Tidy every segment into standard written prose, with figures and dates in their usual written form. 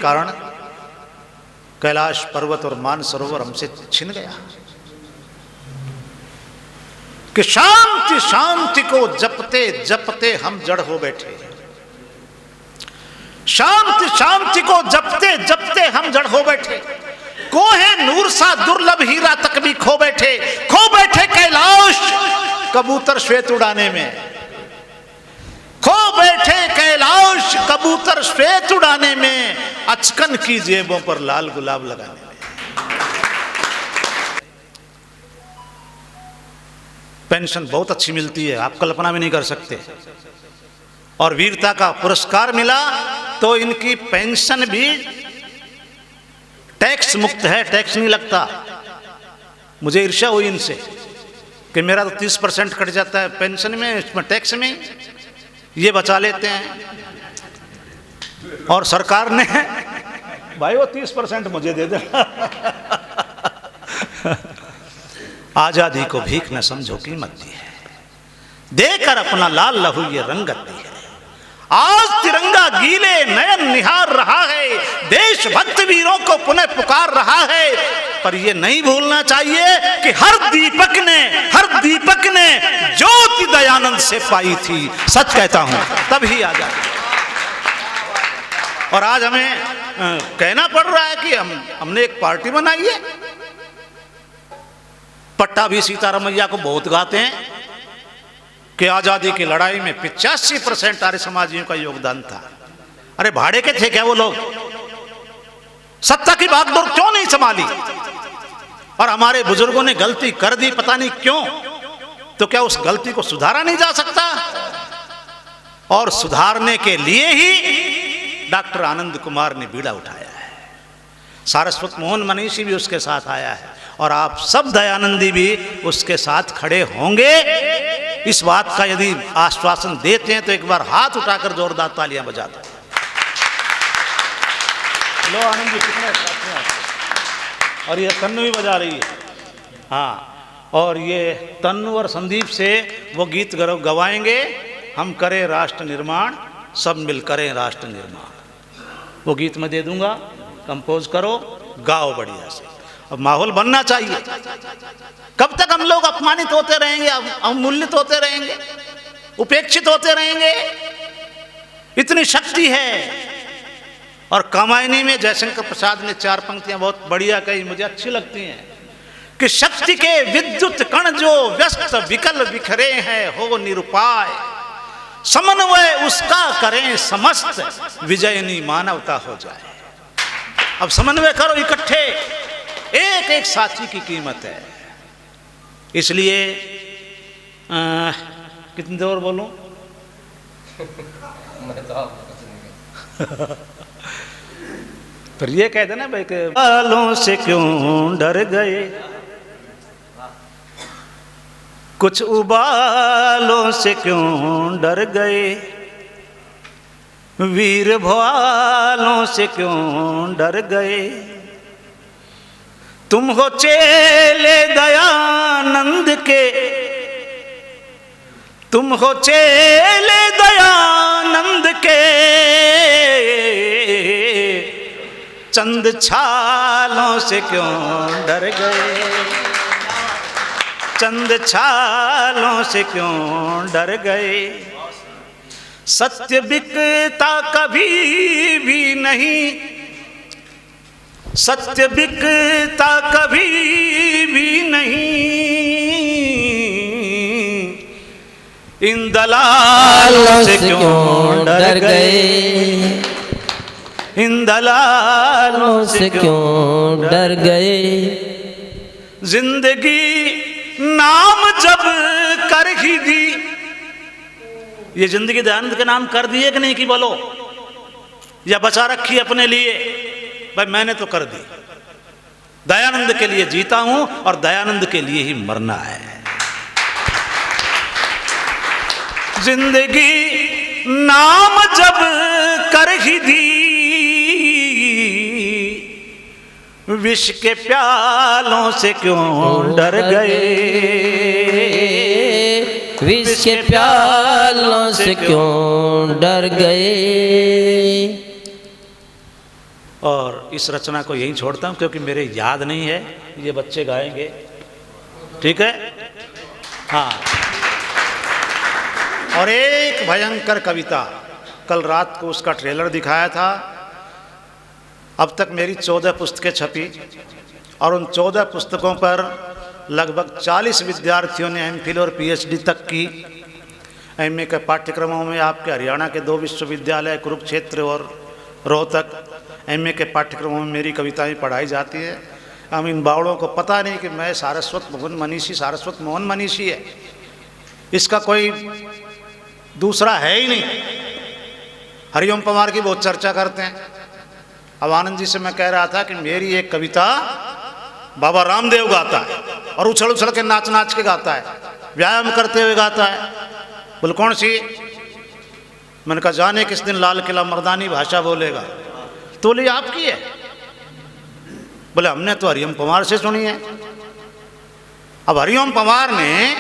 कारण कैलाश पर्वत और मानसरोवर हमसे छिन गया कि शांति शांति को जपते जपते हम जड़ हो बैठे। शांति शांति को जपते जपते हम जड़ हो बैठे। कोहे नूर सा दुर्लभ हीरा तक भी खो बैठे कैलाश कबूतर श्वेत उड़ाने में। खो बैठे कैलाश कबूतर श्वेत उड़ाने में, अचकन की जेबों पर लाल गुलाब लगाने में। पेंशन बहुत अच्छी मिलती है, आप कल्पना भी नहीं कर सकते। और वीरता का पुरस्कार मिला तो इनकी पेंशन भी टैक्स मुक्त है, टैक्स नहीं लगता। मुझे ईर्ष्या हुई इनसे कि मेरा तो 30% कट जाता है पेंशन में, इसमें टैक्स में ये बचा लेते हैं। और सरकार ने भाई वो 30% मुझे दे दे। आजादी को भीख न समझो कीमत दी है, देकर अपना लाल लहू ये रंगत दी है। आज तिरंगा गीले नयन निहार रहा है, देशभक्त वीरों को पुनः पुकार रहा है। पर ये नहीं भूलना चाहिए कि हर दीपक ने ज्योति दयानंद से पाई थी। सच कहता हूं, तभी आजादी। और आज हमें कहना पड़ रहा है कि हमने एक पार्टी बनाई है। पट्टा भी सीतारमैया को बहुत गाते हैं कि आजादी की लड़ाई में 85% आर्य समाजियों का योगदान था। अरे भाड़े के थे क्या वो लोग? सत्ता की बागडोर क्यों नहीं संभाली? और हमारे बुजुर्गों ने गलती कर दी, पता नहीं क्यों। तो क्या उस गलती को सुधारा नहीं जा सकता? और सुधारने के लिए ही डॉक्टर आनंद कुमार ने बीड़ा उठाया है। सारस्वत मोहन मनीषी भी उसके साथ आया है, और आप सब दयानंदी भी उसके साथ खड़े होंगे। इस बात का यदि आश्वासन देते हैं तो एक बार हाथ उठाकर जोरदार तालियां बजा दो। लो आनंद जी, कितने साथ हैं। और ये तन्नू भी बजा रही है। हाँ, और ये तन्नू और संदीप से वो गीत गवाएंगे, हम करें राष्ट्र निर्माण, सब मिल करें राष्ट्र निर्माण। वो गीत मैं दे दूंगा, कंपोज करो, गाओ बढ़िया से। अब माहौल बनना चाहिए। कब तक हम लोग अपमानित होते रहेंगे, अवमूल्यित होते रहेंगे, उपेक्षित होते रहेंगे? इतनी शक्ति है। और कामायनी में जयशंकर प्रसाद ने 4 पंक्तियां बहुत बढ़िया कही, मुझे अच्छी लगती हैं कि शक्ति के विद्युत कण जो व्यस्त विकल बिखरे हैं, हो निरुपाय, समन्वय उसका करें समस्त, विजयनी मानवता हो जाए। अब समन्वय करो इकट्ठे, एक एक साथी की कीमत है। इसलिए कितनी देर बोलूं? फिर ये कह देना भाई के बालों से क्यों डर गए, कुछ उबालों से क्यों डर गए, वीर भवालों से क्यों डर गए। तुम हो चेले दयानंद के, तुम हो चेले दयानंद के, चंद छालों से क्यों डर गए, चंद छालों से क्यों डर गए। सत्य बिकता कभी भी नहीं, सत्य बिकता कभी भी नहीं, इन दलालों से क्यों डर गए, इन दलालों से क्यों डर गए। जिंदगी नाम जब कर ही दी, ये जिंदगी दयानंद के नाम कर दिए कि नहीं कि बोलो, या बचा रखी अपने लिए? भाई मैंने तो कर दी, दयानंद के लिए जीता हूं और दयानंद के लिए ही मरना है। जिंदगी नाम जब कर ही दी, विष के प्यालों से क्यों डर गए, विष के प्यालों से क्यों डर गए। और इस रचना को यहीं छोड़ता हूँ क्योंकि मेरे याद नहीं है, ये बच्चे गाएंगे, ठीक है। हाँ, और एक भयंकर कविता, कल रात को उसका ट्रेलर दिखाया था। अब तक मेरी 14 पुस्तकें छपी और उन 14 पुस्तकों पर लगभग 40 विद्यार्थियों ने एमफिल और पीएचडी तक की। एमए के पाठ्यक्रमों में आपके हरियाणा के 2 विश्वविद्यालय कुरुक्षेत्र और रोहतक, एमए के पाठ्यक्रमों में मेरी कविताएं पढ़ाई जाती है। हम इन बावड़ों को पता नहीं कि मैं सारस्वत मोहन मनीषी है, इसका कोई दूसरा है ही नहीं। हरिओम पंवार की बहुत चर्चा करते हैं। अब आनंद जी से मैं कह रहा था कि मेरी एक कविता बाबा रामदेव गाता है और उछल उछल के नाच नाच के गाता है, व्यायाम करते हुए गाता है। बोले कौन सी? मैंने कहा जाने किस दिन लाल किला मर्दानी भाषा बोलेगा। तो बोले आपकी है? बोले हमने तो हरिओम पंवार से सुनी है। अब हरिओम पंवार ने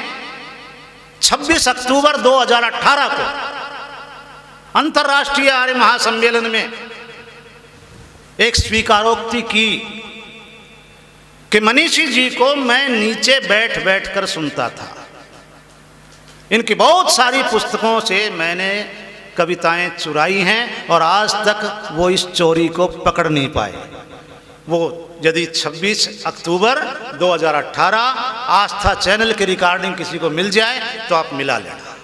26 अक्टूबर 2018 को अंतर्राष्ट्रीय आर्य महासम्मेलन में एक स्वीकारोक्ति की कि मनीषी जी को मैं नीचे बैठ बैठ कर सुनता था। इनकी बहुत सारी पुस्तकों से मैंने कविताएं चुराई हैं और आज तक वो इस चोरी को पकड़ नहीं पाए। वो यदि 26 अक्टूबर 2018 आस्था चैनल की रिकॉर्डिंग किसी को मिल जाए तो आप मिला लेना।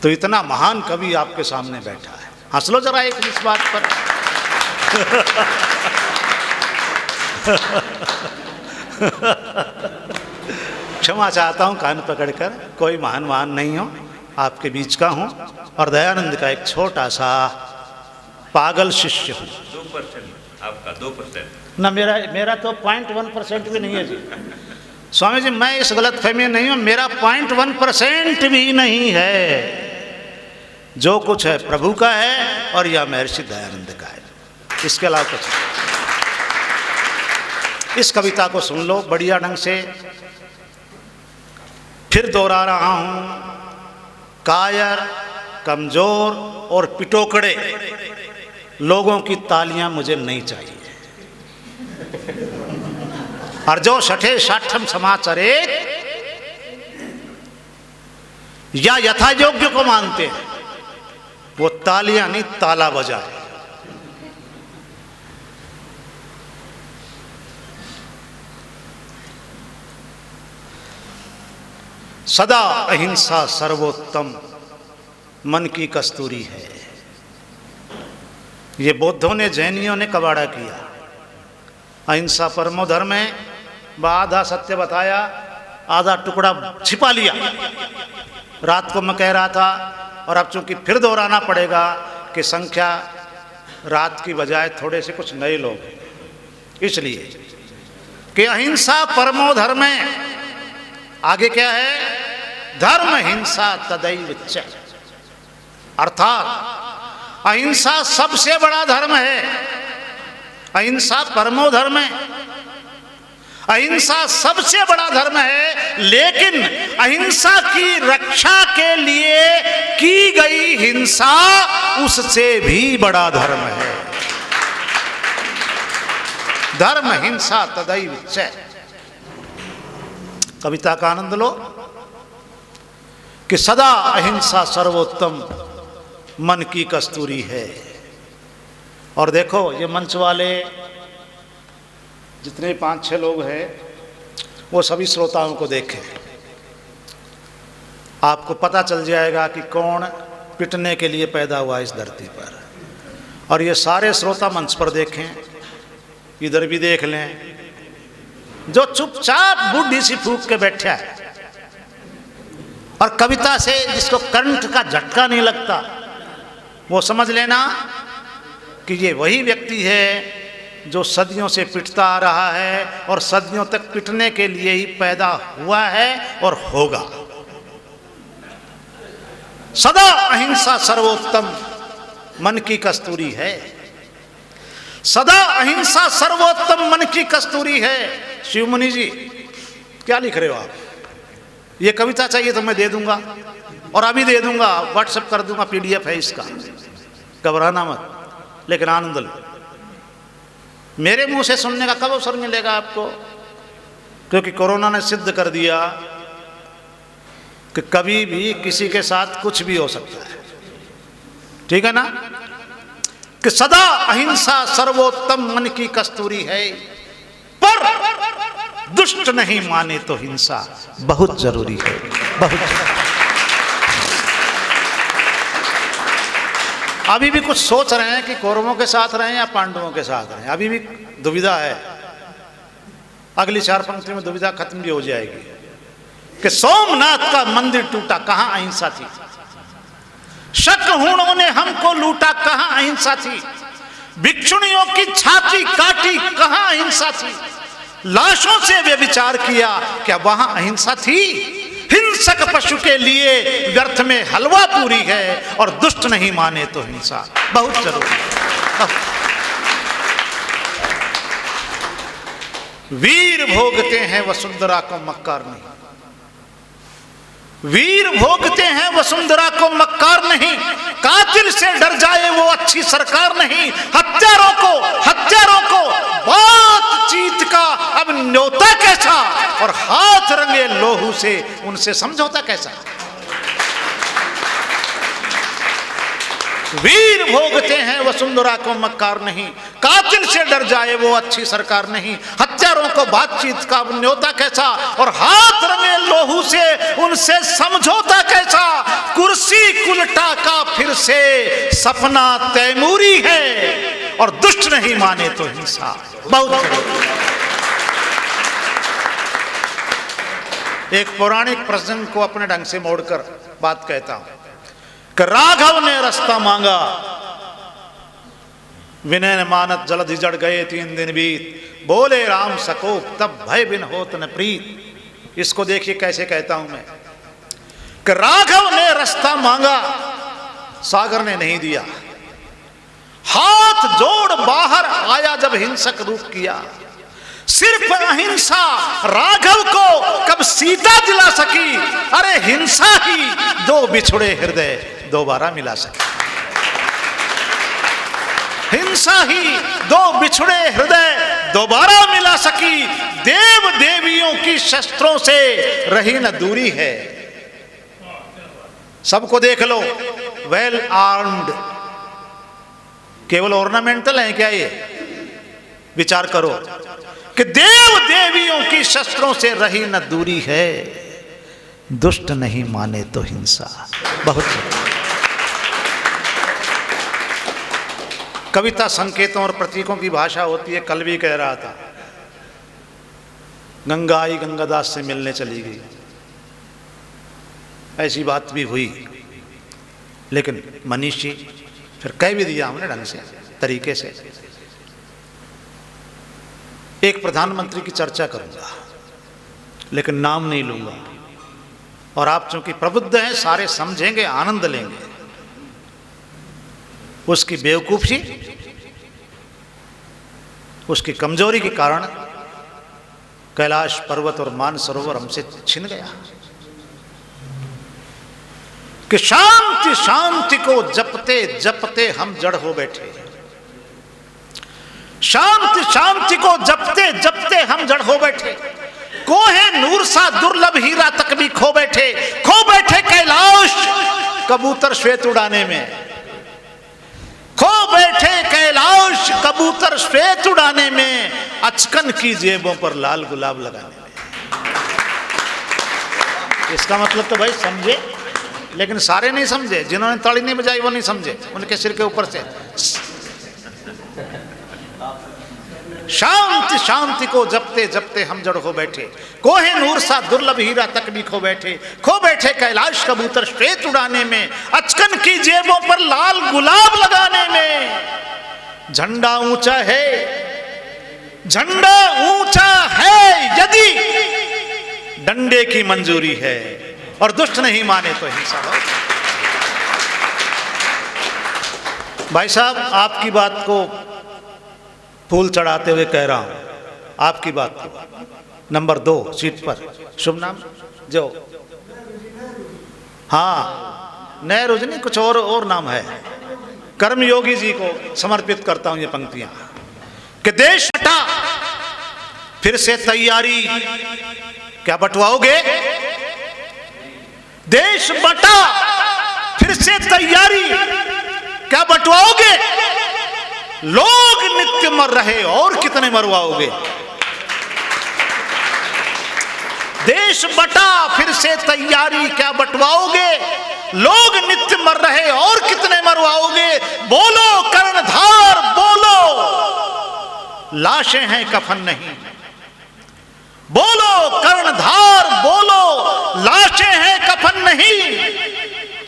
तो इतना महान कवि आपके सामने बैठा है, हंस लो जरा एक इस बात पर। क्षमा चाहता हूँ कान पकड़कर, कोई महान नहीं हो, आपके बीच का हूँ और दयानंद का एक छोटा सा पागल शिष्य हूँ। 2% आपका 2% ना, मेरा तो 0.1% भी नहीं है जी। स्वामी जी मैं इस गलत फहमी में नहीं हूँ, मेरा 0.1% भी नहीं है। जो कुछ है प्रभु का है और यह महर्षि दयानंद का है, इसके अलावा कुछ नहीं। इस कविता को सुन लो बढ़िया ढंग से। फिर दोहरा रहा हूं, कायर, कमजोर और पिटोकड़े लोगों की तालियां मुझे नहीं चाहिए। और जो छठे साठम समाचरे या यथा योग्य को मानते हैं वो तालियां नहीं ताला बजाए। सदा अहिंसा सर्वोत्तम मन की कस्तूरी है। ये बौद्धों ने जैनियों ने कबाड़ा किया। अहिंसा परमो धर्म है, आधा सत्य बताया, आधा टुकड़ा छिपा लिया। रात को मैं कह रहा था और अब चूंकि फिर दोहराना पड़ेगा कि संख्या रात की बजाय थोड़े से कुछ नए लोग हैं, इसलिए कि अहिंसा परमो धर्म है। आगे क्या है? धर्म हिंसा तदैव च, अर्थात अहिंसा सबसे बड़ा धर्म है। अहिंसा परमो धर्म है, अहिंसा सबसे बड़ा धर्म है, लेकिन अहिंसा की रक्षा के लिए की गई हिंसा उससे भी बड़ा धर्म है। धर्म हिंसा तदैव च। कविता का आनंद लो कि सदा अहिंसा सर्वोत्तम मन की कस्तूरी है। और देखो ये मंच वाले जितने 5-6 लोग हैं वो सभी श्रोताओं को देखें, आपको पता चल जाएगा कि कौन पिटने के लिए पैदा हुआ इस धरती पर। और ये सारे श्रोता मंच पर देखें, इधर भी देख लें। जो चुपचाप बुढ़ी सी फूंक के बैठा है और कविता से जिसको करंट का झटका नहीं लगता, वो समझ लेना कि ये वही व्यक्ति है जो सदियों से पिटता आ रहा है और सदियों तक पिटने के लिए ही पैदा हुआ है और होगा। सदा अहिंसा सर्वोत्तम मन की कस्तूरी है। सदा अहिंसा सर्वोत्तम मन की कस्तूरी है। शिवमुनि जी क्या लिख रहे हो आप? ये कविता चाहिए तो मैं दे दूंगा और अभी दे दूंगा, व्हाट्सएप कर दूंगा, PDF है इसका। घबराना मत, लेकिन आनंद लो। मेरे मुंह से सुनने का कब अवसर मिलेगा आपको? क्योंकि कोरोना ने सिद्ध कर दिया कि कभी भी किसी के साथ कुछ भी हो सकता है, ठीक है ना? कि सदा अहिंसा सर्वोत्तम मन की कस्तूरी है, पर दुष्ट नहीं माने तो हिंसा बहुत जरूरी है, बहुत। अभी भी कुछ सोच रहे हैं कि कौरवों के साथ रहें या पांडवों के साथ रहें, अभी भी दुविधा है। अगली 4 पंक्ति में दुविधा खत्म भी हो जाएगी कि सोमनाथ का मंदिर टूटा, कहां अहिंसा थी? शतहूणों ने हमको लूटा, कहां अहिंसा थी? भिक्षुणियों की छाती काटी, कहां अहिंसा थी? लाशों से व्यभिचार किया, क्या वहां अहिंसा थी? हिंसक पशु के लिए व्यर्थ में हलवा पूरी है, और दुष्ट नहीं माने तो हिंसा बहुत जरूरी है। वीर भोगते हैं वसुंधरा को मक्कार नहीं, वीर भोगते हैं वसुंधरा को मक्कार नहीं, कातिल से डर जाए वो अच्छी सरकार नहीं। हत्यारों को बातचीत का अब न्योता कैसा, और हाथ रंगे लोहू से उनसे समझौता कैसा? वीर भोगते हैं वसुंधरा को मक्कार नहीं, कातिल से डर जाए वो अच्छी सरकार नहीं। हत्यारों को बातचीत का न्योता कैसा, और हाथ रंगे लोहू से उनसे समझौता कैसा? कुर्सी कुलटा का फिर से सपना तैमूरी है, और दुष्ट नहीं माने तो हिंसा बहुत। एक पौराणिक प्रसंग को अपने ढंग से मोड़कर बात कहता हूं कि राघव ने रास्ता मांगा, विनय ने मानत जलधि जड़ गए 3 दिन बीत, बोले राम सकोप तब भय बिन होत न प्रीत। इसको देखिए कैसे कहता हूं मैं कि राघव ने रास्ता मांगा, सागर ने नहीं दिया। हाथ जोड़ बाहर आया जब हिंसक रूप किया। सिर्फ अहिंसा राघव को कब सीता दिला सकी, अरे हिंसा ही 2 बिछुड़े हृदय दोबारा मिला सके। हिंसा ही 2 बिछुड़े हृदय दोबारा मिला सकी। देव देवियों की शस्त्रों से रही न दूरी है। सबको देख लो, वेल आर्म्ड, केवल ऑर्नामेंटल है क्या ये? विचार करो कि देव देवियों की शस्त्रों से रही न दूरी है, दुष्ट नहीं माने तो हिंसा बहुत। कविता संकेतों और प्रतीकों की भाषा होती है। कल भी कह रहा था, गंगा आई गंगादास से मिलने चली गई, ऐसी बात भी हुई। लेकिन मनीष जी फिर कह भी दिया हमने ढंग से, तरीके से। एक प्रधानमंत्री की चर्चा करूंगा, लेकिन नाम नहीं लूंगा, और आप चूंकि प्रबुद्ध हैं सारे समझेंगे, आनंद लेंगे। उसकी बेवकूफी, उसकी कमजोरी के कारण कैलाश पर्वत और मानसरोवर हमसे छिन गया। कि शांति शांति को जपते जपते हम जड़ हो बैठे। शांति शांति को जपते जपते हम जड़ हो बैठे। कोहे नूर सा दुर्लभ हीरा तक भी खो बैठे कैलाश कबूतर श्वेत उड़ाने में। खो बैठे कैलाश कबूतर श्वेत उड़ाने में, अचकन की जेबों पर लाल गुलाब लगाने में। इसका मतलब तो भाई समझे, लेकिन सारे नहीं समझे। जिन्होंने ताली नहीं बजाई वो नहीं समझे, उनके सिर के ऊपर से। शांति शांति को जपते जपते हम जड़ हो बैठे। कोहे नूर सा दुर्लभ हीरा तक भी खो बैठे कैलाश कबूतर श्वेत उड़ाने में, अचकन की जेबों पर लाल गुलाब लगाने में। झंडा ऊंचा है, झंडा ऊंचा है यदि डंडे की मंजूरी है, और दुष्ट नहीं माने तो हिंसा। भाई साहब, आपकी बात को फूल चढ़ाते हुए कह रहा हूं, आपकी बात को। नंबर 2 सीट पर शुभ नाम जो, हाँ, नए रुजनी कुछ और नाम है, कर्मयोगी जी को समर्पित करता हूं ये पंक्तियां कि देश बटा फिर से तैयारी, क्या बंटवाओगे? देश बटा फिर से तैयारी, क्या बंटवाओगे? लोग नित्य मर रहे और कितने मरवाओगे? देश बटा फिर से तैयारी, क्या बंटवाओगे? लोग नित्य मर रहे और कितने मरवाओगे? बोलो कर्णधार बोलो, लाशें हैं कफन नहीं। बोलो कर्णधार बोलो, लाशें हैं कफन नहीं।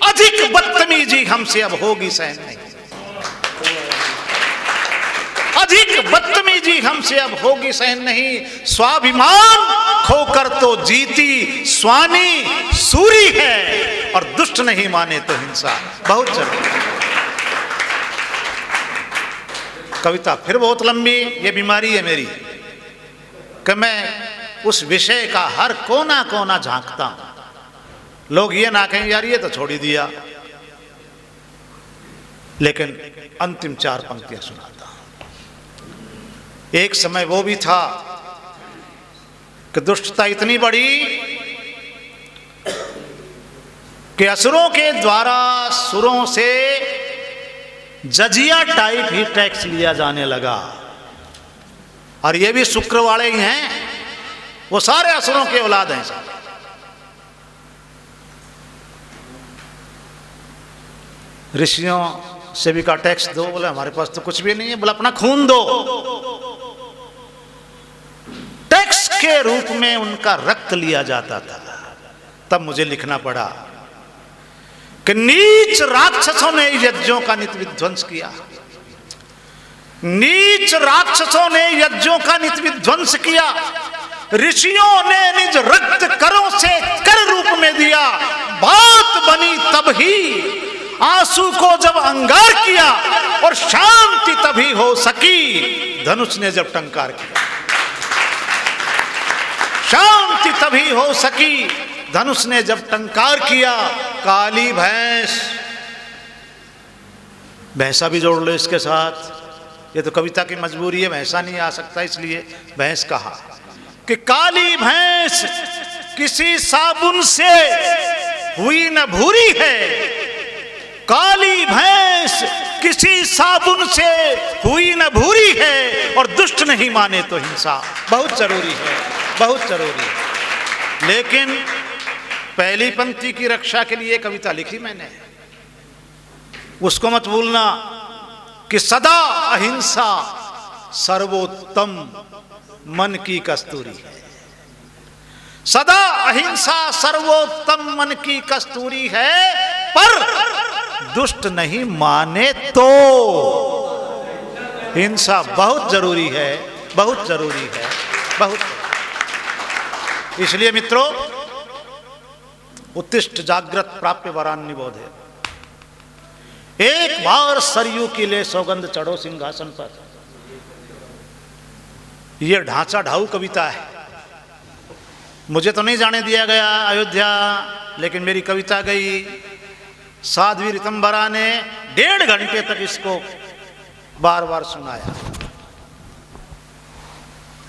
अधिक बदतमीजी हमसे अब होगी सहन नहीं। अधिक बदतमीजी हमसे अब होगी सहन नहीं। स्वाभिमान खोकर तो जीती स्वानी सूरी है, और दुष्ट नहीं माने तो हिंसा। बहुत जरूरी। कविता फिर बहुत लंबी, ये बीमारी है मेरी कि मैं उस विषय का हर कोना कोना झांकता हूं। लोग ये ना कहें यार ये तो छोड़ ही दिया, लेकिन अंतिम 4 पंक्तियां सुनाता हूं। एक समय वो भी था कि दुष्टता इतनी बड़ी कि असुरों के द्वारा सुरों से जजिया टाइप ही टैक्स लिया जाने लगा। और ये भी शुक्र वाले ही हैं, वो सारे असुरों के औलाद हैं सब। ऋषियों से भी का टैक्स दो, बोले हमारे पास तो कुछ भी नहीं है, बोले अपना खून दो। टैक्स के रूप में उनका रक्त लिया जाता था। तब मुझे लिखना पड़ा कि नीच राक्षसों ने यज्ञों का नित विध्वंस किया। नीच राक्षसों ने यज्ञों का नित विध्वंस किया। ऋषियों ने निज रक्त करों से कर रूप में दिया। बात बनी तब ही आंसू को जब अंगार किया, और शांति तभी हो सकी धनुष ने जब टंकार किया। शांति तभी हो सकी धनुष ने जब टंकार किया। काली भैंस, भैंसा भी जोड़ लो इसके साथ, ये तो कविता की मजबूरी है, भैंसा नहीं आ सकता इसलिए भैंस कहा कि काली भैंस किसी साबुन से हुई न भूरी है। काली भैंस किसी साबुन से हुई न भूरी है, और दुष्ट नहीं माने तो हिंसा। बहुत जरूरी है, बहुत जरूरी है। लेकिन पहली पंक्ति की रक्षा के लिए कविता लिखी मैंने, उसको मत भूलना कि सदा अहिंसा सर्वोत्तम मन की कस्तूरी है। सदा अहिंसा सर्वोत्तम मन की कस्तूरी है, पर दुष्ट नहीं माने तो हिंसा बहुत जरूरी है, बहुत जरूरी है, बहुत। इसलिए मित्रों, उत्तिष्ठ जागृत प्राप्य वरान्नि बोधे। एक बार सरयू की ले सौगंध चढ़ो सिंहासन पर। यह ढांचा ढाऊ कविता है। मुझे तो नहीं जाने दिया गया अयोध्या, लेकिन मेरी कविता गई। साध्वी ऋतंबरा ने 1.5 घंटे तक इसको बार बार सुनाया,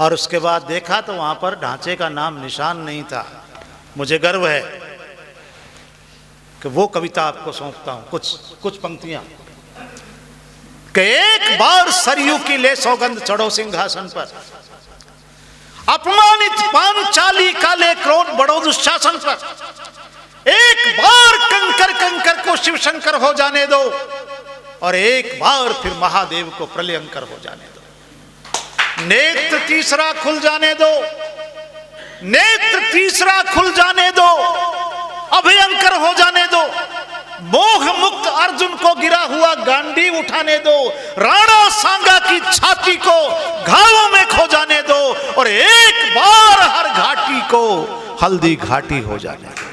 और उसके बाद देखा तो वहां पर ढांचे का नाम निशान नहीं था। मुझे गर्व है कि वो कविता आपको सौंपता हूं। कुछ पंक्तियां कि एक बार सरयू की ले सौगंध चढ़ो सिंहासन पर। अपमानित पांचाली का ले क्रोध बढ़ो दुशासन पर। एक बार कंकर कंकर को शिव शंकर हो जाने दो, और एक बार फिर महादेव को प्रलयंकर हो जाने दो। नेत्र तीसरा खुल जाने दो, नेत्र तीसरा खुल जाने दो, अभयंकर हो जाने दो। मोह मुक्त अर्जुन को गिरा हुआ गांडीव उठाने दो। राणा सांगा की छाती को घावों में खो जाने दो, और एक बार हर घाटी को हल्दी घाटी हो जाने दो।